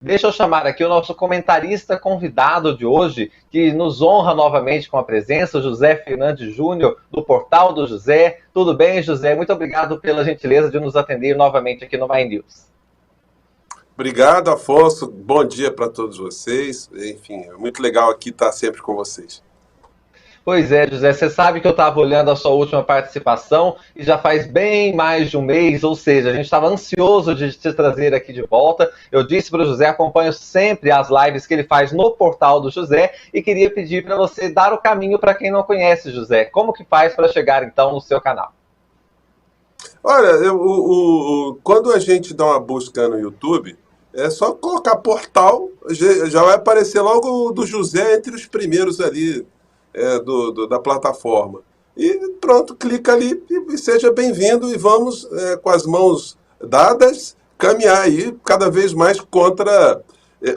Deixa eu chamar aqui o nosso comentarista convidado de hoje, que nos honra novamente com a presença, o José Fernandes Júnior, do Portal do José. Tudo bem, José? Muito obrigado pela gentileza de nos atender novamente aqui no My News. Obrigado, Afonso. Bom dia para todos vocês. Enfim, é muito legal aqui estar sempre com vocês. Pois é, José, você sabe que eu estava olhando a sua última participação e já faz bem mais de um mês, ou seja, a gente estava ansioso de te trazer aqui de volta. Eu disse para o José, acompanho sempre as lives que ele faz no Portal do José e queria pedir para você dar o caminho para quem não conhece, José. Como que faz para chegar então no seu canal? Olha, quando a gente dá uma busca no YouTube, é só colocar portal, já vai aparecer logo o do José entre os primeiros ali da plataforma. E pronto, clica ali e seja bem-vindo e vamos, com as mãos dadas, caminhar aí cada vez mais contra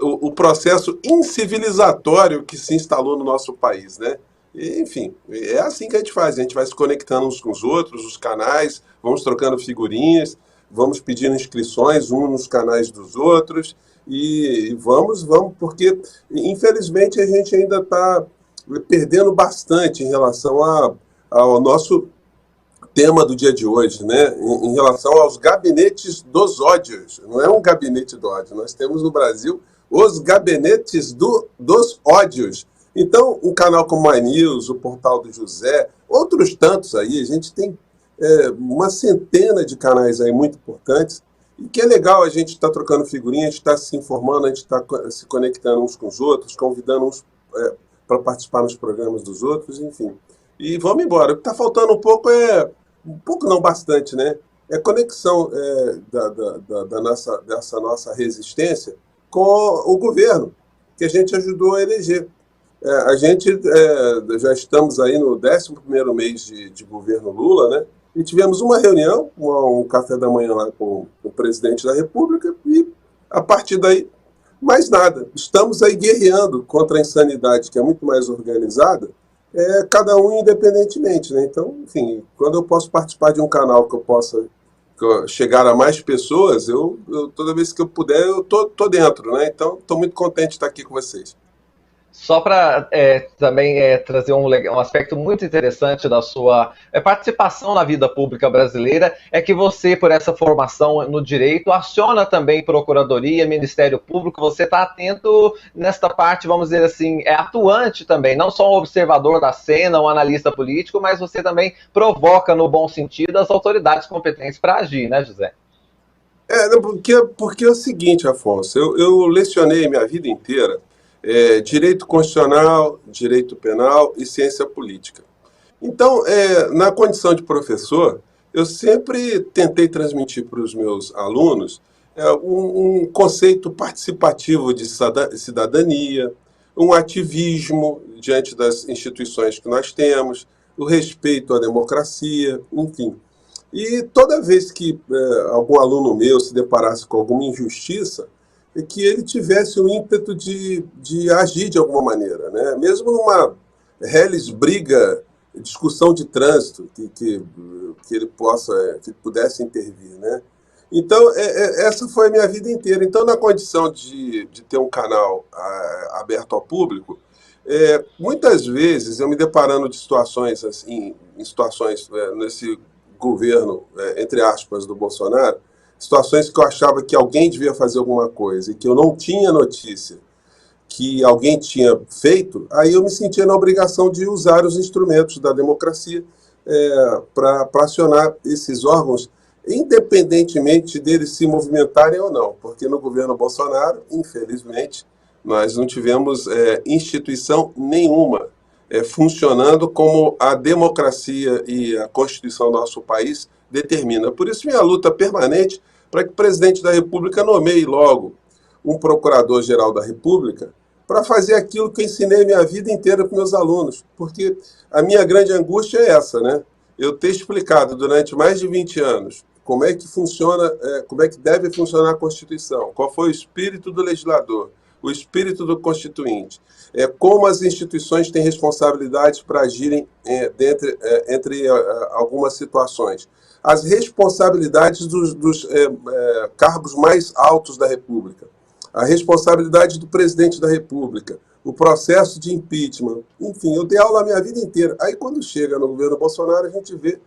o processo incivilizatório que se instalou no nosso país, né? E, enfim, é assim que a gente vai se conectando uns com os outros, os canais, vamos trocando figurinhas, vamos pedindo inscrições uns nos canais dos outros e vamos, porque infelizmente a gente ainda está perdendo bastante em relação ao nosso tema do dia de hoje, né? Em relação aos gabinetes dos ódios. Não é um gabinete do ódio, nós temos no Brasil os gabinetes dos ódios. Então, um canal como a News, o Portal do José, outros tantos aí, a gente tem uma centena de canais aí muito importantes, e que é legal a gente estar trocando figurinhas, a gente está se informando, a gente está se conectando uns com os outros, convidando uns para participar nos programas dos outros, enfim. E vamos embora. O que está faltando um pouco não bastante, né? É conexão dessa nossa resistência com o governo, que a gente ajudou a eleger. A gente já estamos aí no 11º mês de governo Lula, né? E tivemos uma reunião, um café da manhã lá com o presidente da República e, a partir daí, mais nada. Estamos aí guerreando contra a insanidade, que é muito mais organizada, cada um independentemente, né? Então, enfim, quando eu posso participar de um canal que eu possa chegar a mais pessoas, toda vez que eu puder, eu tô dentro, né? Então, estou muito contente de estar aqui com vocês. Só para também trazer um aspecto muito interessante da sua participação na vida pública brasileira, é que você, por essa formação no direito, aciona também Procuradoria, Ministério Público, você está atento nesta parte, vamos dizer assim, atuante também, não só um observador da cena, um analista político, mas você também provoca, no bom sentido, as autoridades competentes para agir, né, José? Porque é o seguinte, Afonso, eu lecionei minha vida inteira direito constitucional, direito penal e ciência política. Então, na condição de professor, eu sempre tentei transmitir para os meus alunos um conceito participativo de cidadania, um ativismo diante das instituições que nós temos, o respeito à democracia, enfim. E toda vez que algum aluno meu se deparasse com alguma injustiça, que ele tivesse o ímpeto de agir de alguma maneira, né? Mesmo numa reles briga, discussão de trânsito, que ele pudesse intervir, né? Então, essa foi a minha vida inteira. Então, na condição de ter um canal aberto ao público, muitas vezes eu me deparando de situações assim, nesse governo, entre aspas, do Bolsonaro, situações que eu achava que alguém devia fazer alguma coisa e que eu não tinha notícia que alguém tinha feito, aí eu me sentia na obrigação de usar os instrumentos da democracia para acionar esses órgãos, independentemente deles se movimentarem ou não, porque no governo Bolsonaro, infelizmente, nós não tivemos instituição nenhuma funcionando como a democracia e a Constituição do nosso país determina. Por isso, minha luta permanente para que o presidente da República nomeie logo um procurador-geral da República para fazer aquilo que eu ensinei minha vida inteira para meus alunos. Porque a minha grande angústia é essa, né? Eu ter explicado durante mais de 20 anos como é que funciona, como é que deve funcionar a Constituição, qual foi o espírito do legislador, o espírito do constituinte, como as instituições têm responsabilidades para agirem entre algumas situações, as responsabilidades dos cargos mais altos da República, a responsabilidade do presidente da República, o processo de impeachment, enfim, eu dei aula a minha vida inteira. Aí quando chega no governo Bolsonaro, a gente vê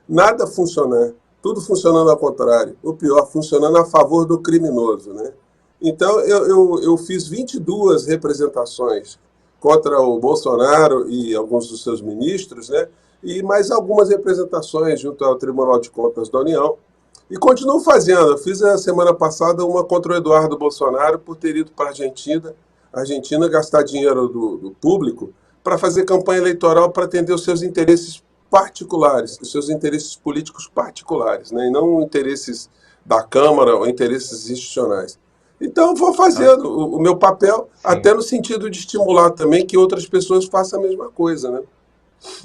nada funcionar, tudo funcionando ao contrário, o pior, funcionando a favor do criminoso, né? Então eu fiz 22 representações contra o Bolsonaro e alguns dos seus ministros, né? E mais algumas representações junto ao Tribunal de Contas da União. E continuo fazendo. Eu fiz a semana passada uma contra o Eduardo Bolsonaro por ter ido para a Argentina gastar dinheiro do público para fazer campanha eleitoral para atender os seus interesses particulares, os seus interesses políticos particulares, né? E não interesses da Câmara ou interesses institucionais. Então, vou fazendo o meu papel, sim, até no sentido de estimular também que outras pessoas façam a mesma coisa, né?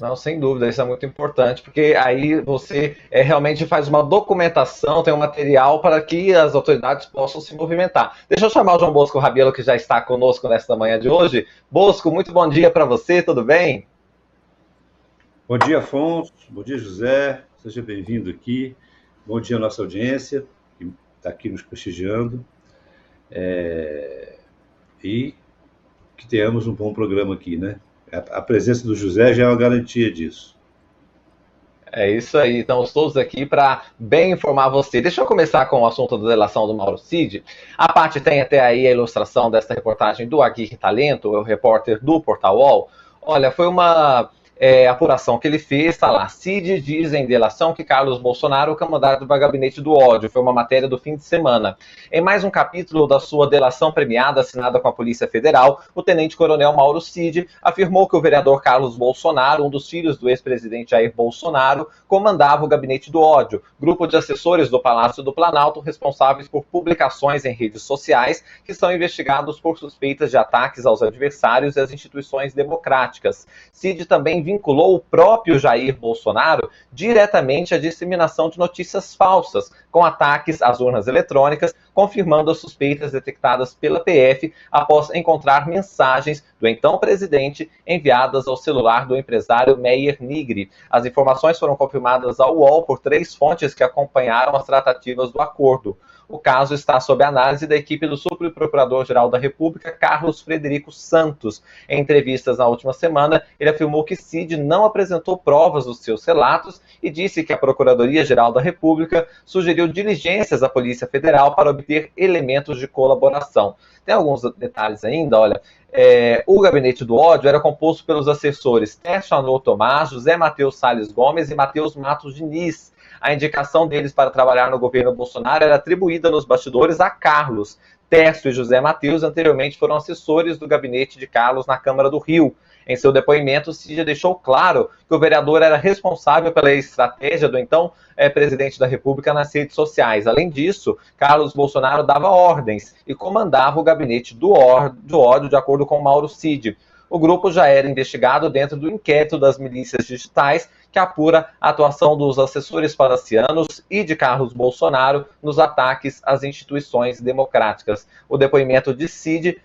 Não, sem dúvida, isso é muito importante, porque aí você realmente faz uma documentação, tem um material para que as autoridades possam se movimentar. Deixa eu chamar o João Bosco Rabelo, que já está conosco nesta manhã de hoje. Bosco, muito bom dia para você, tudo bem? Bom dia, Afonso. Bom dia, José. Seja bem-vindo aqui. Bom dia à nossa audiência, que está aqui nos prestigiando. E que tenhamos um bom programa aqui, né? A presença do José já é uma garantia disso. É isso aí, estamos todos aqui para bem informar você. Deixa eu começar com o assunto da delação do Mauro Cid. A Paty tem até aí a ilustração desta reportagem do Aguirre Talento, o repórter do Portal UOL. Olha, foi uma apuração que ele fez, tá lá. Cid diz em delação que Carlos Bolsonaro é o comandante do gabinete do ódio. Foi uma matéria do fim de semana. Em mais um capítulo da sua delação premiada, assinada com a Polícia Federal, o tenente-coronel Mauro Cid afirmou que o vereador Carlos Bolsonaro, um dos filhos do ex-presidente Jair Bolsonaro, comandava o gabinete do ódio, grupo de assessores do Palácio do Planalto responsáveis por publicações em redes sociais que são investigados por suspeitas de ataques aos adversários e às instituições democráticas. Cid também vinculou o próprio Jair Bolsonaro diretamente à disseminação de notícias falsas, com ataques às urnas eletrônicas, confirmando as suspeitas detectadas pela PF após encontrar mensagens do então presidente enviadas ao celular do empresário Meyer Nigri. As informações foram confirmadas ao UOL por 3 fontes que acompanharam as tratativas do acordo. O caso está sob análise da equipe do subprocurador-geral da República, Carlos Frederico Santos. Em entrevistas na última semana, ele afirmou que Cid não apresentou provas dos seus relatos e disse que a Procuradoria-Geral da República sugeriu diligências à Polícia Federal para obter elementos de colaboração. Tem alguns detalhes ainda, olha. O gabinete do ódio era composto pelos assessores Tércio Anô Tomás, José Matheus Salles Gomes e Matheus Matos Diniz. A indicação deles para trabalhar no governo Bolsonaro era atribuída nos bastidores a Carlos. Tércio e José Matheus anteriormente foram assessores do gabinete de Carlos na Câmara do Rio. Em seu depoimento, Cid deixou claro que o vereador era responsável pela estratégia do então presidente da República nas redes sociais. Além disso, Carlos Bolsonaro dava ordens e comandava o gabinete do ódio, de acordo com Mauro Cid. O grupo já era investigado dentro do inquérito das milícias digitais, que apura a atuação dos assessores palacianos e de Carlos Bolsonaro nos ataques às instituições democráticas. O depoimento de Cid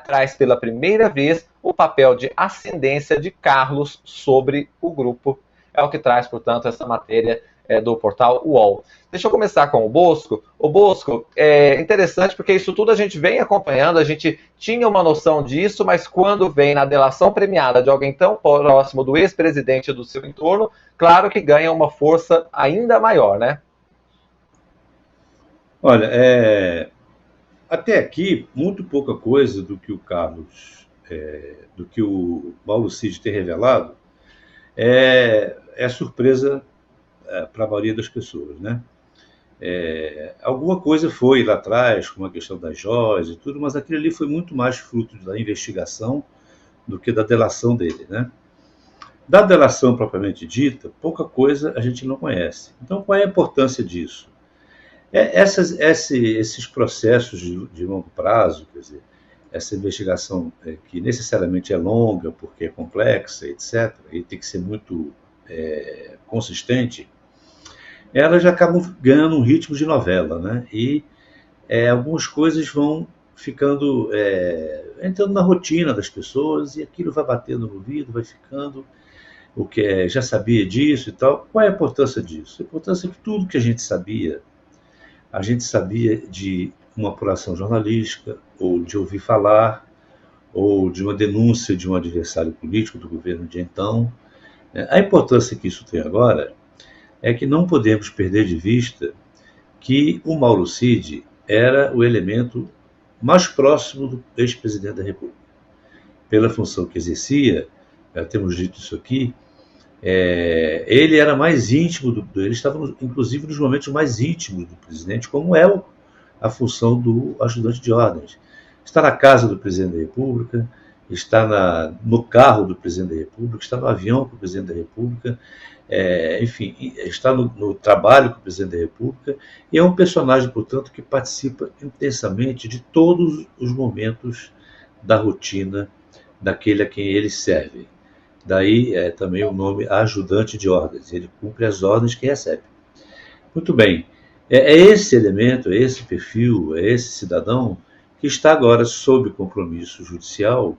traz pela primeira vez o papel de ascendência de Carlos sobre o grupo. É o que traz, portanto, essa matéria do portal UOL. Deixa eu começar com o Bosco. O Bosco é interessante porque isso tudo a gente vem acompanhando, a gente tinha uma noção disso, mas quando vem na delação premiada de alguém tão próximo do ex-presidente do seu entorno, claro que ganha uma força ainda maior, né? Olha, até aqui, muito pouca coisa do que o Carlos, do que o Mauro Cid tem revelado é surpresa para a maioria das pessoas, né? Alguma coisa foi lá atrás, como a questão das joias e tudo, mas aquilo ali foi muito mais fruto da investigação do que da delação dele, né? Da delação propriamente dita, pouca coisa a gente não conhece. Então, qual é a importância disso? Esses processos de longo prazo, quer dizer, essa investigação que necessariamente é longa, porque é complexa, etc., e tem que ser muito consistente, elas já acabam ganhando um ritmo de novela, né? E algumas coisas vão ficando, entrando na rotina das pessoas, e aquilo vai batendo no ouvido, vai ficando, o que já sabia disso e tal. Qual é a importância disso? A importância é que tudo que a gente sabia de uma apuração jornalística, ou de ouvir falar, ou de uma denúncia de um adversário político do governo de então. A importância que isso tem agora é que não podemos perder de vista que o Mauro Cid era o elemento mais próximo do ex-presidente da República. Pela função que exercia, já temos dito isso aqui, ele era mais íntimo, ele estava inclusive nos momentos mais íntimos do presidente, como é a função do ajudante de ordens. Está na casa do presidente da República, está no carro do presidente da República, está no avião com o presidente da República, enfim, está no trabalho com o presidente da República, e é um personagem, portanto, que participa intensamente de todos os momentos da rotina daquele a quem ele serve. Daí também o nome ajudante de ordens, ele cumpre as ordens que recebe. Muito bem, é esse elemento, é esse perfil, é esse cidadão que está agora sob compromisso judicial,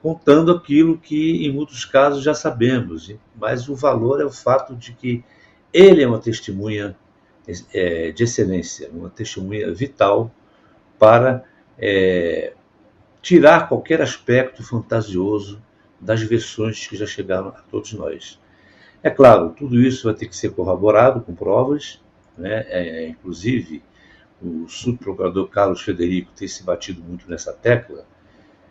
contando aquilo que em muitos casos já sabemos, mas o valor é o fato de que ele é uma testemunha de excelência, uma testemunha vital para tirar qualquer aspecto fantasioso das versões que já chegaram a todos nós. É claro, tudo isso vai ter que ser corroborado com provas, né? Inclusive, o subprocurador Carlos Frederico tem se batido muito nessa tecla,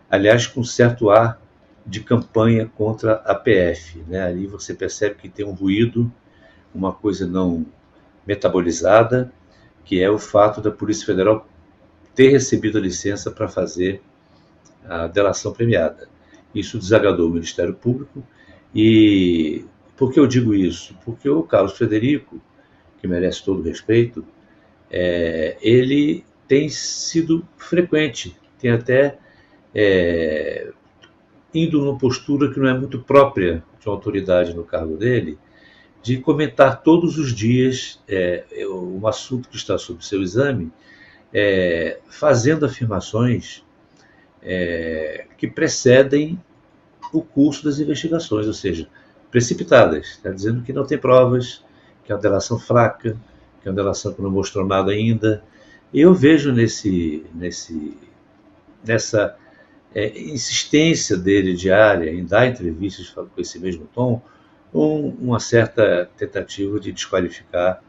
aliás, com certo ar de campanha contra a PF. Né? Ali você percebe que tem um ruído, uma coisa não metabolizada, que é o fato da Polícia Federal ter recebido a licença para fazer a delação premiada. Isso desagradou o Ministério Público. E por que eu digo isso? Porque o Carlos Frederico, que merece todo o respeito, ele tem sido frequente, tem até indo numa postura que não é muito própria de uma autoridade no cargo dele, de comentar todos os dias um assunto que está sob seu exame, fazendo afirmações que precedem o curso das investigações, ou seja, precipitadas, está dizendo que não tem provas, que é uma delação fraca, que é uma delação que não mostrou nada ainda. E eu vejo nessa insistência dele diária em dar entrevistas com esse mesmo tom, uma certa tentativa de desqualificar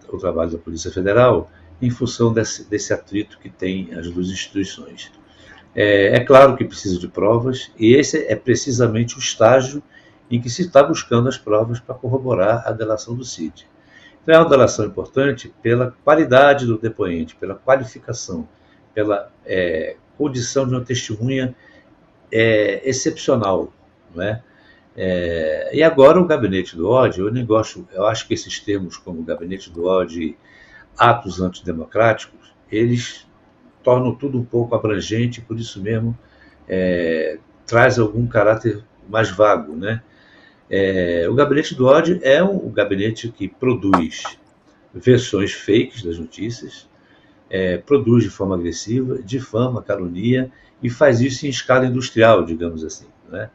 o trabalho da Polícia Federal em função desse atrito que tem as duas instituições. É claro que precisa de provas, e esse é precisamente o estágio em que se está buscando as provas para corroborar a delação do Cid. Então é uma delação importante pela qualidade do depoente, pela qualificação, pela condição de uma testemunha excepcional, não é? E agora o gabinete do ódio, eu acho que esses termos como gabinete do ódio e atos antidemocráticos, eles tornam tudo um pouco abrangente, por isso mesmo traz algum caráter mais vago, né? O gabinete do ódio é um gabinete que produz versões fakes das notícias, produz de forma agressiva, difama, calunia, e faz isso em escala industrial, digamos assim, né?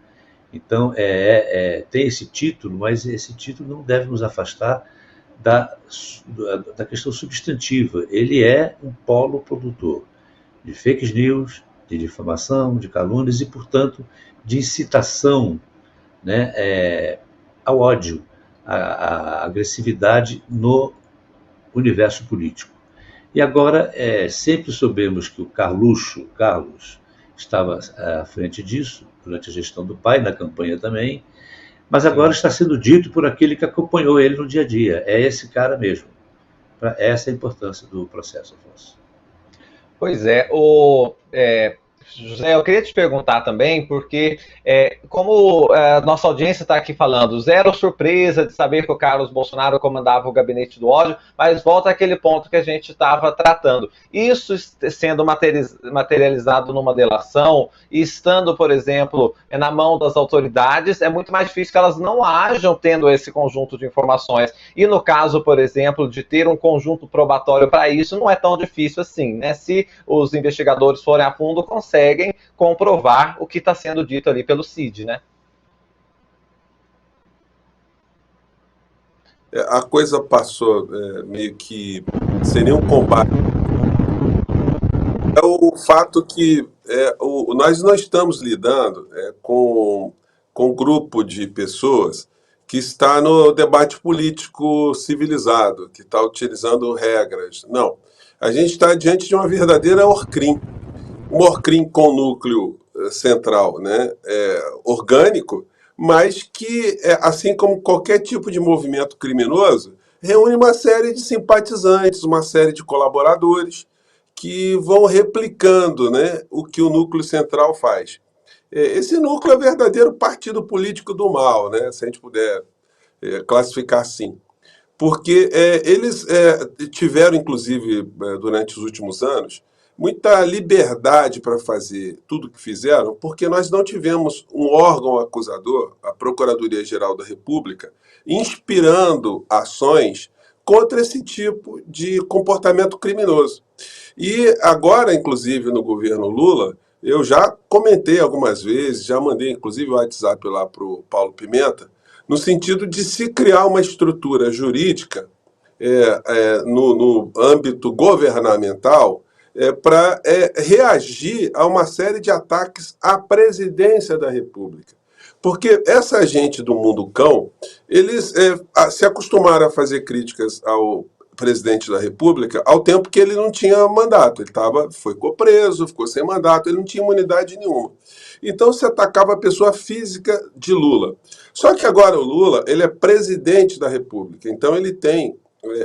Então, tem esse título, mas esse título não deve nos afastar da questão substantiva. Ele é um polo produtor de fake news, de difamação, de calúnias e, portanto, de incitação, né, ao ódio, à agressividade no universo político. E agora, sempre soubemos que o Carlos estava à frente disso, durante a gestão do pai, na campanha também, mas agora está sendo dito por aquele que acompanhou ele no dia a dia. É esse cara mesmo. Essa é a importância do processo, Afonso. Pois José, eu queria te perguntar também, porque como a nossa audiência está aqui falando, zero surpresa de saber que o Carlos Bolsonaro comandava o gabinete do ódio, mas volta àquele ponto que a gente estava tratando. Isso sendo materializado numa delação e estando, por exemplo, na mão das autoridades, é muito mais difícil que elas não hajam tendo esse conjunto de informações. E no caso, por exemplo, de ter um conjunto probatório para isso, não é tão difícil assim, né? Se os investigadores forem a fundo, conseguem comprovar o que está sendo dito ali pelo Cid, né? A coisa passou meio que sem nenhum combate. o fato que nós não estamos lidando com um grupo de pessoas que está no debate político civilizado, que está utilizando regras. Não. A gente está diante de uma verdadeira ORCRIM. Um ORCRIM com núcleo central, né, orgânico, mas que, assim como qualquer tipo de movimento criminoso, reúne uma série de simpatizantes, uma série de colaboradores que vão replicando, né, o que o núcleo central faz. Esse núcleo é o verdadeiro partido político do mal, né, se a gente puder classificar assim. Porque eles tiveram, inclusive, durante os últimos anos, muita liberdade para fazer tudo o que fizeram, porque nós não tivemos um órgão acusador, a Procuradoria-Geral da República, inspirando ações contra esse tipo de comportamento criminoso. E agora, inclusive, no governo Lula, eu já comentei algumas vezes, já mandei, inclusive, o WhatsApp lá para o Paulo Pimenta, no sentido de se criar uma estrutura jurídica no âmbito governamental para reagir a uma série de ataques à presidência da República. Porque essa gente do mundo cão, eles se acostumaram a fazer críticas ao presidente da República ao tempo que ele não tinha mandato. Ele ficou preso, ficou sem mandato, ele não tinha imunidade nenhuma. Então se atacava a pessoa física de Lula. Só que agora o Lula, ele é presidente da República, então ele tem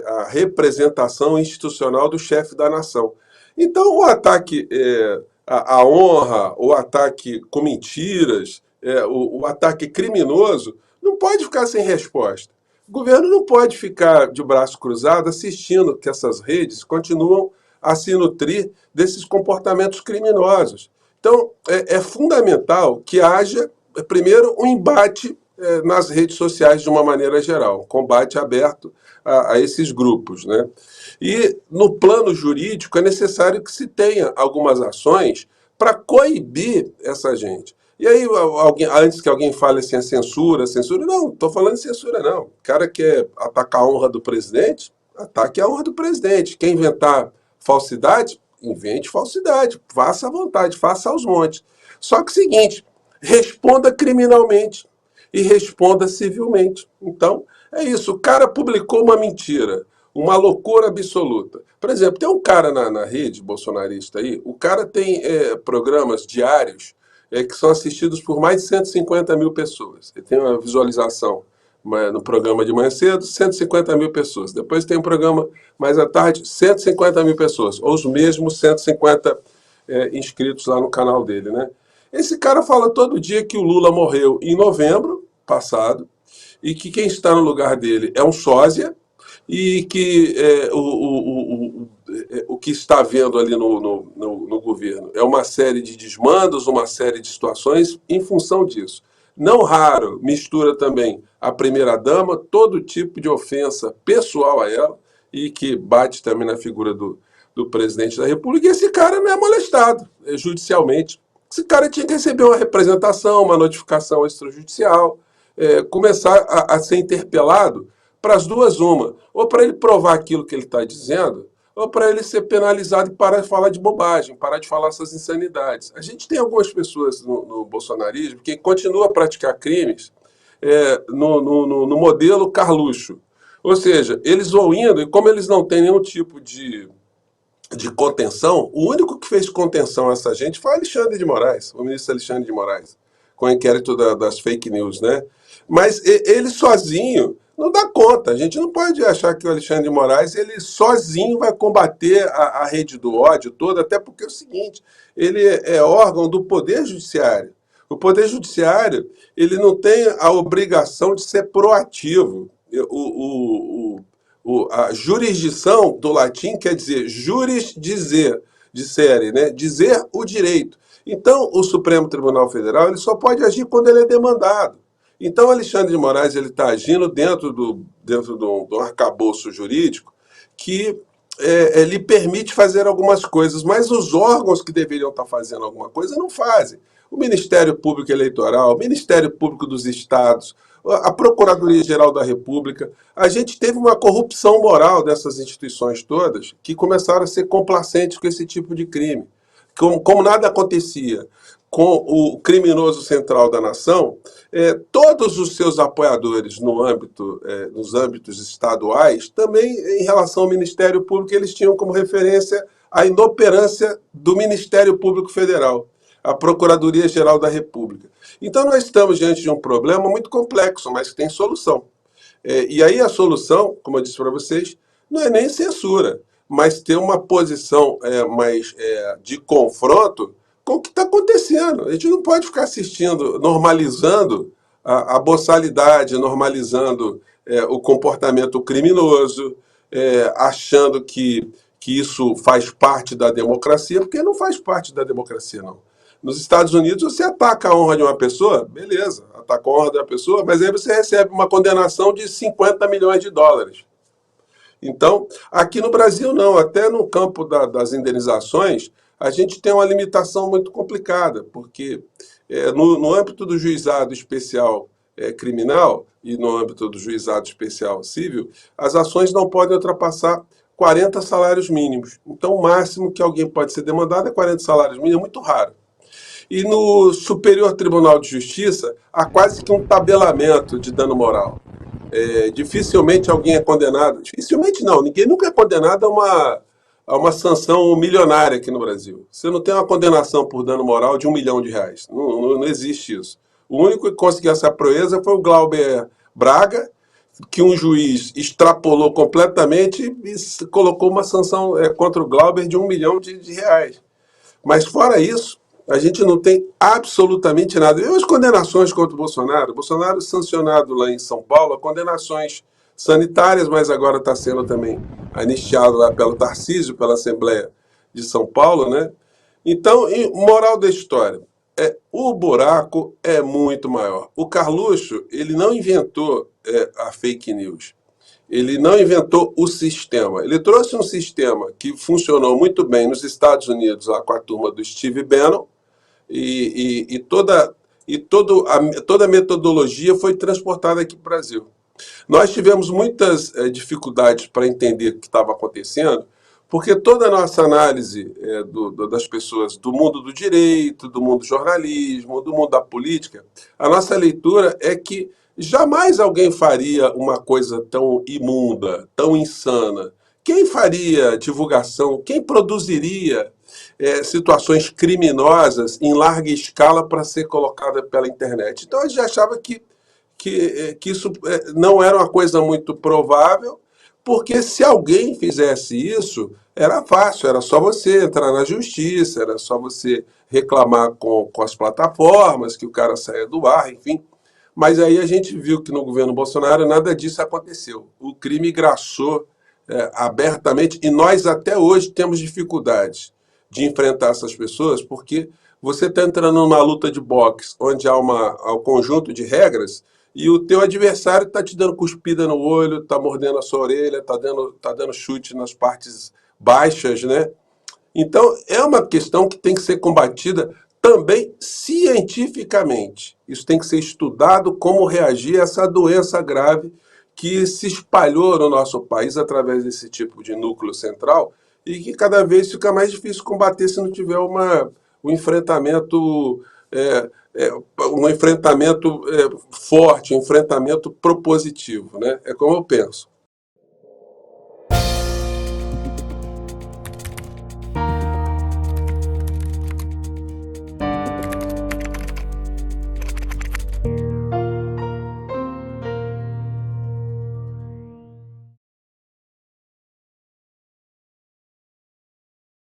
a representação institucional do chefe da nação. Então o ataque à honra, o ataque com mentiras, o ataque criminoso, não pode ficar sem resposta. O governo não pode ficar de braço cruzado assistindo que essas redes continuam a se nutrir desses comportamentos criminosos. Então, é fundamental que haja, primeiro, um embate nas redes sociais de uma maneira geral, um combate aberto a esses grupos, né? E, no plano jurídico, é necessário que se tenha algumas ações para coibir essa gente. E aí, antes que alguém fale assim, censura, não estou falando de censura, não. O cara quer atacar a honra do presidente, ataque a honra do presidente. Quer inventar falsidade, invente falsidade, faça à vontade, faça aos montes. Só que é o seguinte, responda criminalmente e responda civilmente. Então, é isso. O cara publicou uma mentira, uma loucura absoluta. Por exemplo, tem um cara na rede bolsonarista aí, o cara tem programas diários que são assistidos por mais de 150 mil pessoas. Ele tem uma visualização no programa de manhã cedo, 150 mil pessoas. Depois tem um programa mais à tarde, 150 mil pessoas. Ou os mesmos 150 inscritos lá no canal dele, né? Esse cara fala todo dia que o Lula morreu em novembro passado e que quem está no lugar dele é um sósia e que o que está vendo ali no governo é uma série de desmandos, uma série de situações em função disso. Não raro mistura também a primeira-dama, todo tipo de ofensa pessoal a ela, e que bate também na figura do presidente da República, e esse cara não é molestado judicialmente. Esse cara tinha que receber uma representação, uma notificação extrajudicial, começar a ser interpelado para as duas uma. Ou para ele provar aquilo que ele está dizendo, ou para ele ser penalizado e parar de falar de bobagem, parar de falar essas insanidades. A gente tem algumas pessoas no bolsonarismo que continuam a praticar crimes no modelo Carluxo. Ou seja, eles vão indo, e como eles não têm nenhum tipo de contenção, o único que fez contenção a essa gente foi Alexandre de Moraes, o ministro Alexandre de Moraes, com o inquérito das fake news, né? Mas ele sozinho não dá conta. A gente não pode achar que o Alexandre de Moraes, ele sozinho vai combater a rede do ódio toda, até porque é o seguinte, ele é órgão do Poder Judiciário. O Poder Judiciário, ele não tem a obrigação de ser proativo. A jurisdição do latim quer dizer juris dizer, de série, né? Dizer o direito. Então, o Supremo Tribunal Federal ele só pode agir quando ele é demandado. Então, Alexandre de Moraes ele está agindo dentro do arcabouço jurídico que lhe permite fazer algumas coisas, mas os órgãos que deveriam estar fazendo alguma coisa não fazem. O Ministério Público Eleitoral, o Ministério Público dos Estados, a Procuradoria-Geral da República. A gente teve uma corrupção moral dessas instituições todas que começaram a ser complacentes com esse tipo de crime. como nada acontecia com o criminoso central da nação, todos os seus apoiadores nos âmbitos estaduais, também em relação ao Ministério Público, eles tinham como referência a inoperância do Ministério Público Federal, a Procuradoria-Geral da República. Então, nós estamos diante de um problema muito complexo, mas que tem solução. E aí a solução, como eu disse para vocês, não é nem censura, mas ter uma posição mais de confronto com o que está acontecendo. A gente não pode ficar assistindo, normalizando a boçalidade, normalizando o comportamento criminoso, achando que isso faz parte da democracia, porque não faz parte da democracia, não. Nos Estados Unidos, você ataca a honra de uma pessoa, beleza, ataca a honra de uma pessoa, mas aí você recebe uma condenação de 50 milhões de dólares. Então, aqui no Brasil não, até no campo das indenizações, a gente tem uma limitação muito complicada, porque no âmbito do juizado especial criminal e no âmbito do juizado especial civil, as ações não podem ultrapassar 40 salários mínimos. Então, o máximo que alguém pode ser demandado é 40 salários mínimos, é muito raro. E no Superior Tribunal de Justiça, há quase que um tabelamento de dano moral. Dificilmente alguém é condenado, dificilmente não, ninguém nunca é condenado a uma sanção milionária aqui no Brasil. Você não tem uma condenação por dano moral de R$1 milhão. Não existe isso. O único que conseguiu essa proeza foi o Glauber Braga, que um juiz extrapolou completamente e colocou uma sanção contra o Glauber de R$1 milhão. Mas fora isso, a gente não tem absolutamente nada. E as condenações contra o Bolsonaro sancionado lá em São Paulo, condenações sanitárias, mas agora está sendo também anistiado lá pelo Tarcísio, pela Assembleia de São Paulo, né? Então, moral da história, o buraco é muito maior. O Carluxo, ele não inventou a fake news. Ele não inventou o sistema. Ele trouxe um sistema que funcionou muito bem nos Estados Unidos, lá com a turma do Steve Bannon, e toda a metodologia foi transportada aqui para o Brasil. Nós tivemos muitas dificuldades para entender o que estava acontecendo, porque toda a nossa análise das pessoas do mundo do direito, do mundo do jornalismo, do mundo da política, a nossa leitura é que jamais alguém faria uma coisa tão imunda, tão insana. Quem faria divulgação, quem produziria situações criminosas em larga escala para ser colocada pela internet? Então a gente achava que isso não era uma coisa muito provável, porque se alguém fizesse isso, era fácil, era só você entrar na justiça, era só você reclamar com as plataformas, que o cara saia do ar, enfim. Mas aí a gente viu que no governo Bolsonaro nada disso aconteceu. O crime graçou abertamente, e nós até hoje temos dificuldades de enfrentar essas pessoas, porque você está entrando numa luta de boxe, onde há um conjunto de regras, e o teu adversário está te dando cuspida no olho, está mordendo a sua orelha, está dando chute nas partes baixas, né? Então, é uma questão que tem que ser combatida também cientificamente. Isso tem que ser estudado, como reagir a essa doença grave que se espalhou no nosso país através desse tipo de núcleo central e que cada vez fica mais difícil combater se não tiver um enfrentamento forte, um enfrentamento propositivo, né? É como eu penso.